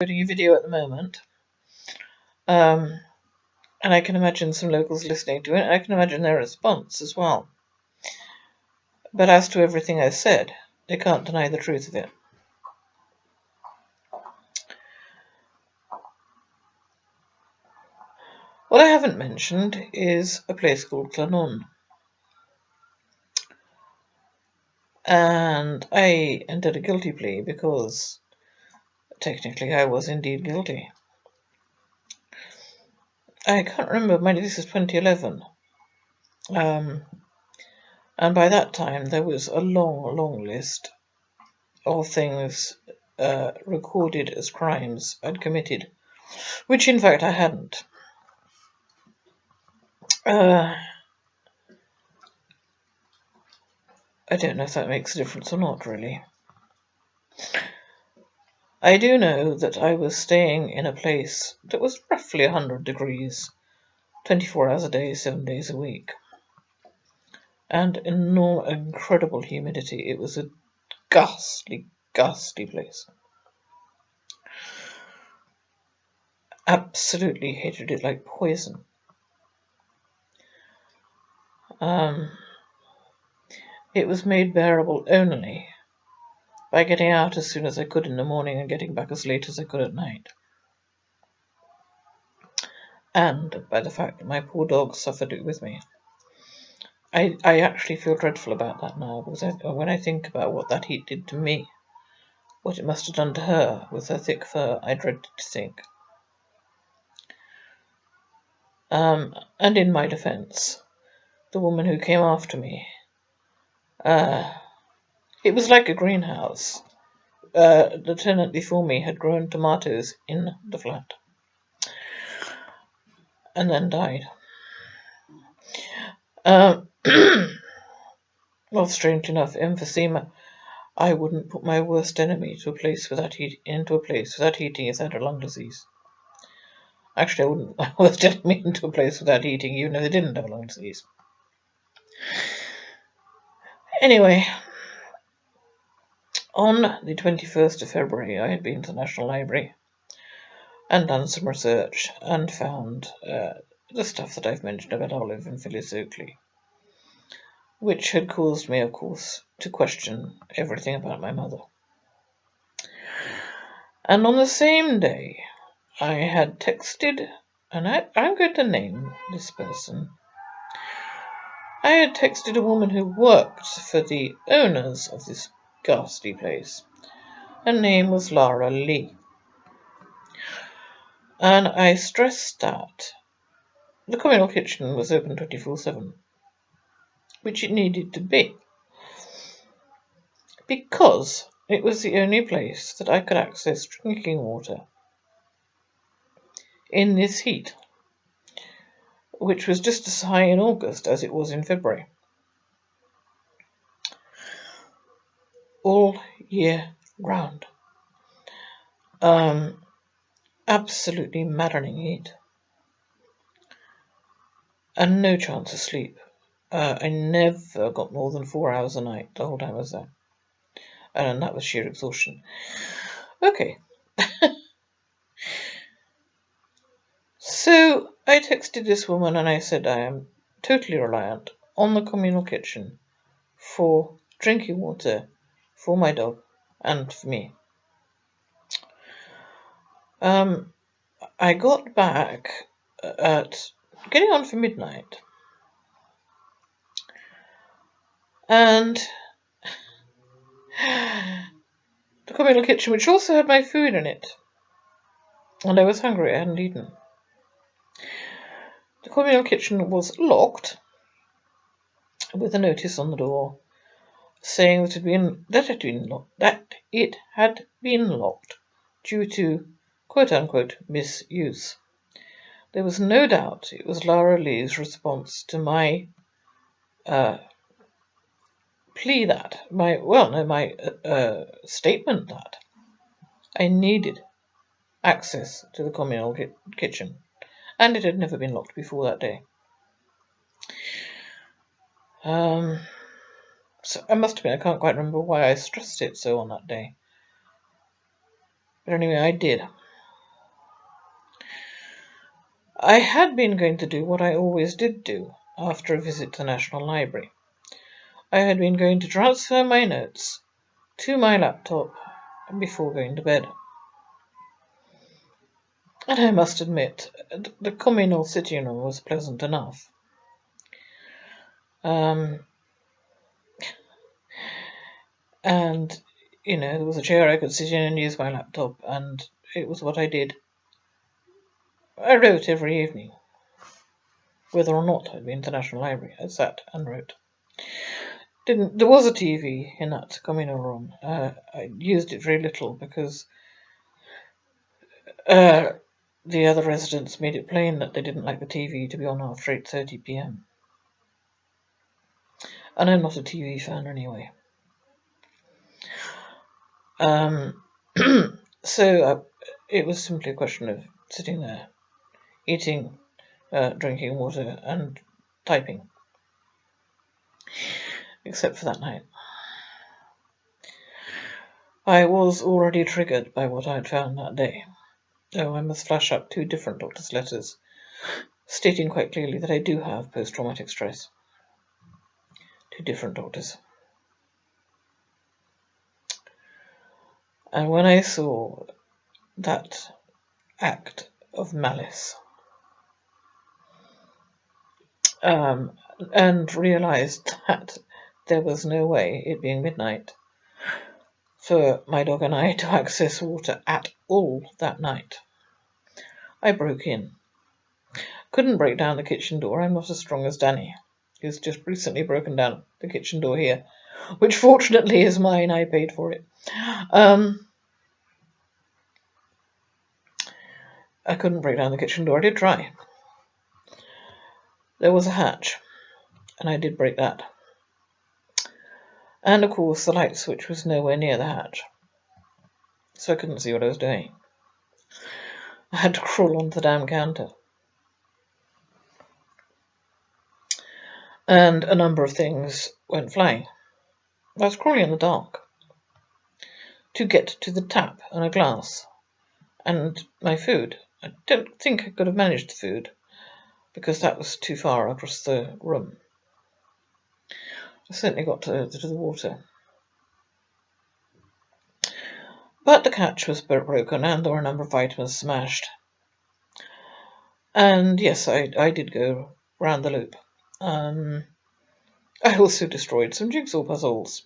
Doing a video at the moment, and I can imagine some locals listening to it, and I can imagine their response as well. But as to everything I said, they can't deny the truth of it. What I haven't mentioned is a place called Llanon. And I entered a guilty plea because technically I was indeed guilty. I can't remember, mind you, this is 2011. And by that time there was a long list of things recorded as crimes I'd committed, which in fact I hadn't. I don't know if that makes a difference or not, really. I do know that I was staying in a place that was roughly 100 degrees, 24 hours a day, 7 days a week. And incredible humidity. It was a ghastly place. Absolutely hated it like poison. It was made bearable only by getting out as soon as I could in the morning and getting back as late as I could at night. And by the fact that my poor dog suffered it with me. I actually feel dreadful about that now, because when I think about what that heat did to me, what it must have done to her with her thick fur, I dread to think. And in my defence, the woman who came after me, it was like a greenhouse. The tenant before me had grown tomatoes in the flat and then died. Well, strange enough, emphysema. I wouldn't put my worst enemy into a place without heating if they had a lung disease. Actually, I wouldn't put my worst enemy into a place without heating, even if they didn't have a lung disease. Anyway, on the 21st of February, I had been to the National Library and done some research and found the stuff that I've mentioned about Olive and Phyllis Oakley, which had caused me, of course, to question everything about my mother. And on the same day, I had texted, and I'm going to name this person. I had texted a woman who worked for the owners of this ghastly place. Her name was Lara Lee. And I stressed that the communal kitchen was open 24/7, which it needed to be, because it was the only place that I could access drinking water in this heat, which was just as high in August as it was in February. All year round. Absolutely maddening heat. And no chance of sleep. I never got more than 4 hours a night the whole time I was there. And that was sheer exhaustion. Okay. So I texted this woman and I said I am totally reliant on the communal kitchen for drinking water for my dog and for me. I got back at getting on for midnight, and the communal kitchen, which also had my food in it, and I was hungry, I hadn't eaten. The communal kitchen was locked with a notice on the door saying that it had been locked due to quote-unquote misuse. There was no doubt it was Lara Lee's response to my statement that I needed access to the communal kitchen, and it had never been locked before that day. So I must admit, I can't quite remember why I stressed it so on that day. But anyway, I did. I had been going to do what I always did do after a visit to the National Library. I had been going to transfer my notes to my laptop before going to bed. And I must admit, the communal sitting room was pleasant enough. And, there was a chair I could sit in and use my laptop, and it was what I did. I wrote every evening. Whether or not I'd been to the National Library, I sat and wrote. There was a TV in that communal room. I used it very little because the other residents made it plain that they didn't like the TV to be on after 8:30 p.m. And I'm not a TV fan anyway. So it was simply a question of sitting there, eating, drinking water, and typing. Except for that night. I was already triggered by what I had found that day. Oh, I must flash up 2 different doctor's letters, stating quite clearly that I do have post-traumatic stress. 2 different doctors. And when I saw that act of malice, and realized that there was no way, it being midnight, for my dog and I to access water at all that night, I broke in. Couldn't break down the kitchen door. I'm not as strong as Danny, who's just recently broken down the kitchen door here, which fortunately is mine. I paid for it. I couldn't break down the kitchen door. I did try. There was a hatch, and I did break that. And of course the light switch was nowhere near the hatch, so I couldn't see what I was doing. I had to crawl onto the damn counter. And a number of things went flying. I was crawling in the dark to get to the tap and a glass and my food. I don't think I could have managed the food because that was too far across the room. I certainly got to the water. But the catch was broken and there were a number of items smashed. And yes, I did go round the loop. I also destroyed some jigsaw puzzles.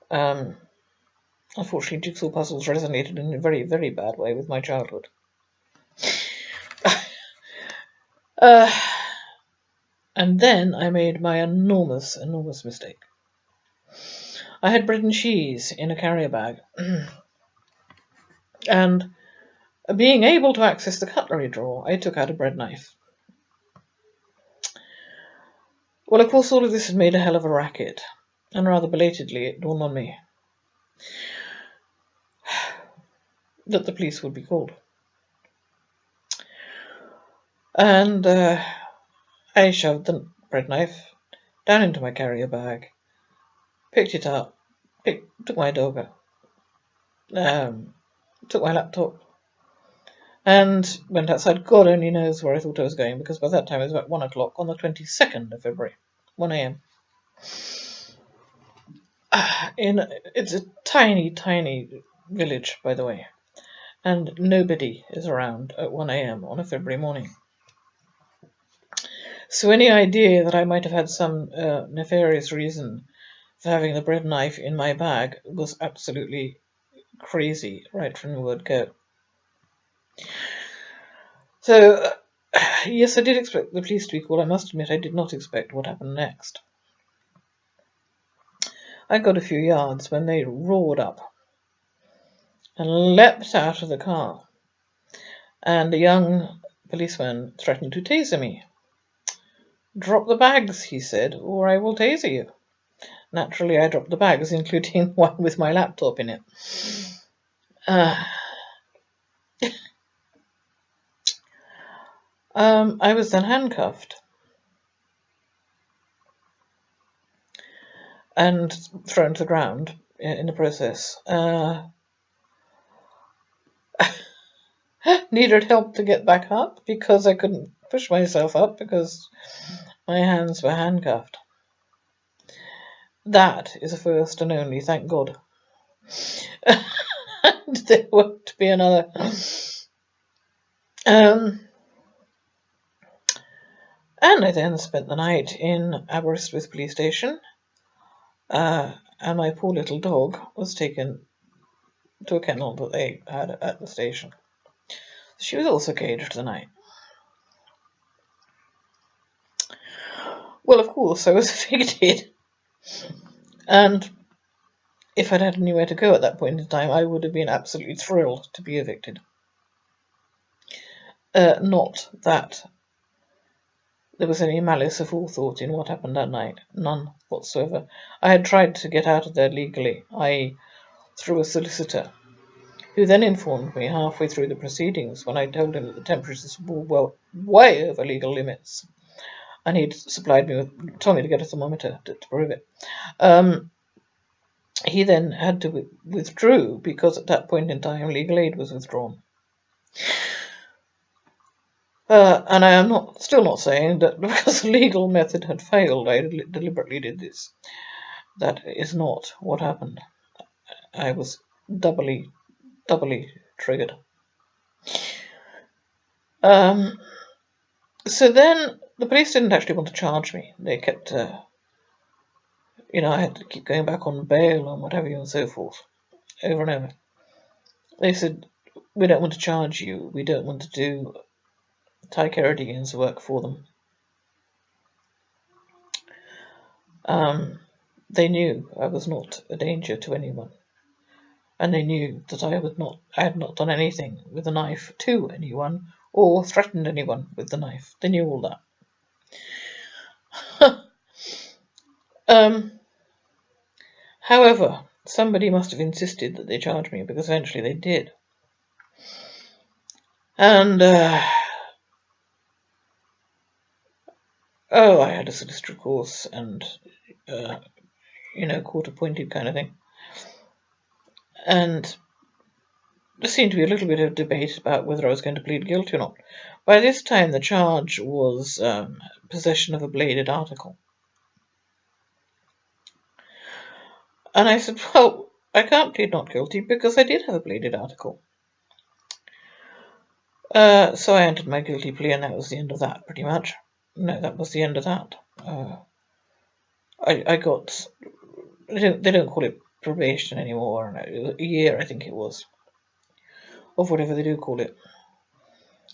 Unfortunately, jigsaw puzzles resonated in a very, very bad way with my childhood. And then I made my enormous mistake. I had bread and cheese in a carrier bag. And being able to access the cutlery drawer, I took out a bread knife. Well, of course, all of this had made a hell of a racket, and rather belatedly it dawned on me that the police would be called. And I shoved the bread knife down into my carrier bag, picked it up, took my dog, took my laptop, and went outside. God only knows where I thought I was going, because by that time it was about 1 o'clock on the 22nd of February, 1 a.m. It's a tiny, tiny village, by the way, and nobody is around at 1 a.m. on a February morning. So any idea that I might have had some nefarious reason for having the bread knife in my bag was absolutely crazy right from the word go. So, yes, I did expect the police to be called. I must admit I did not expect what happened next. I got a few yards when they roared up and leapt out of the car, and a young policeman threatened to taser me. "Drop the bags," he said, "or I will taser you." Naturally, I dropped the bags, including one with my laptop in it. I was then handcuffed and thrown to the ground in the process. needed help to get back up because I couldn't push myself up because my hands were handcuffed. That is a first and only, thank God. And there won't be another. And I then spent the night in Aberystwyth police station, and my poor little dog was taken to a kennel that they had at the station. She was also caged for the night. Well, of course, I was evicted, and if I'd had anywhere to go at that point in time, I would have been absolutely thrilled to be evicted. Not that there was any malice aforethought in what happened that night. None whatsoever. I had tried to get out of there legally, i.e. through a solicitor, who then informed me halfway through the proceedings, when I told him that the temperatures were way over legal limits, and he'd told me to get a thermometer to prove it. He then had to withdraw because at that point in time legal aid was withdrawn. And I am still not saying that because the legal method had failed, I deliberately did this. That is not what happened. I was doubly triggered. So then the police didn't actually want to charge me. They kept, I had to keep going back on bail and what have you and so forth, over and over. They said, we don't want to charge you. We don't want to do Ty Carradigan's work for them. They knew I was not a danger to anyone, and they knew that I had not done anything with a knife to anyone or threatened anyone with the knife. They knew all that. However, somebody must have insisted that they charge me, because eventually they did. And I had a solicitor course and court appointed kind of thing. And there seemed to be a little bit of debate about whether I was going to plead guilty or not. By this time, the charge was possession of a bladed article. And I said, well, I can't plead not guilty because I did have a bladed article. So I entered my guilty plea, and that was the end of that, pretty much. No, that was the end of that. I got... They don't call it probation anymore. A year, I think it was. Of whatever they do call it.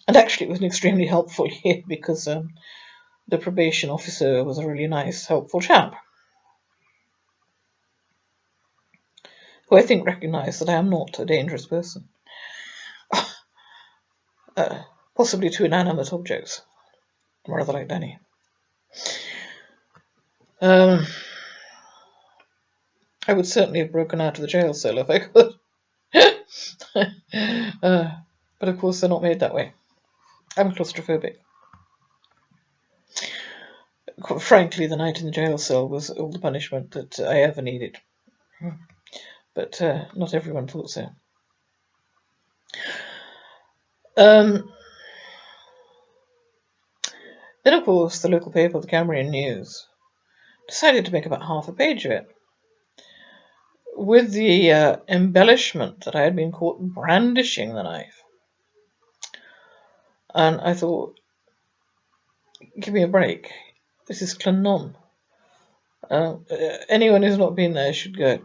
And actually, it was an extremely helpful year because the probation officer was a really nice, helpful chap, who I think recognised that I am not a dangerous person. Possibly to inanimate objects, rather like Danny. I would certainly have broken out of the jail cell if I could. But of course they're not made that way. I'm claustrophobic. Frankly, the night in the jail cell was all the punishment that I ever needed. But not everyone thought so. Then, of course, the local paper, the Cambrian News, decided to make about half a page of it, with the embellishment that I had been caught brandishing the knife. And I thought, give me a break. This is Llanon. Anyone who's not been there should go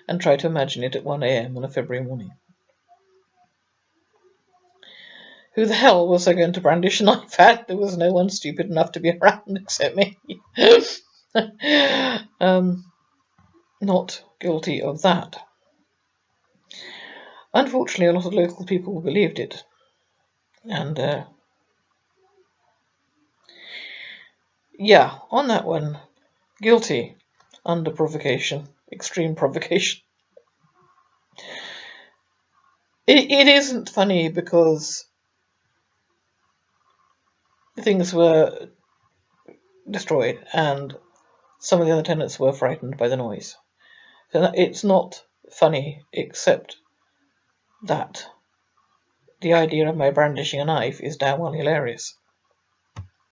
and try to imagine it at 1 a.m. on a February morning. Who the hell was I going to brandish a knife at? There was no one stupid enough to be around except me. Not guilty of that. Unfortunately, a lot of local people believed it. And, on that one, guilty under provocation, extreme provocation. It isn't funny because things were destroyed and some of the other tenants were frightened by the noise. So it's not funny, except that the idea of my brandishing a knife is damn well hilarious.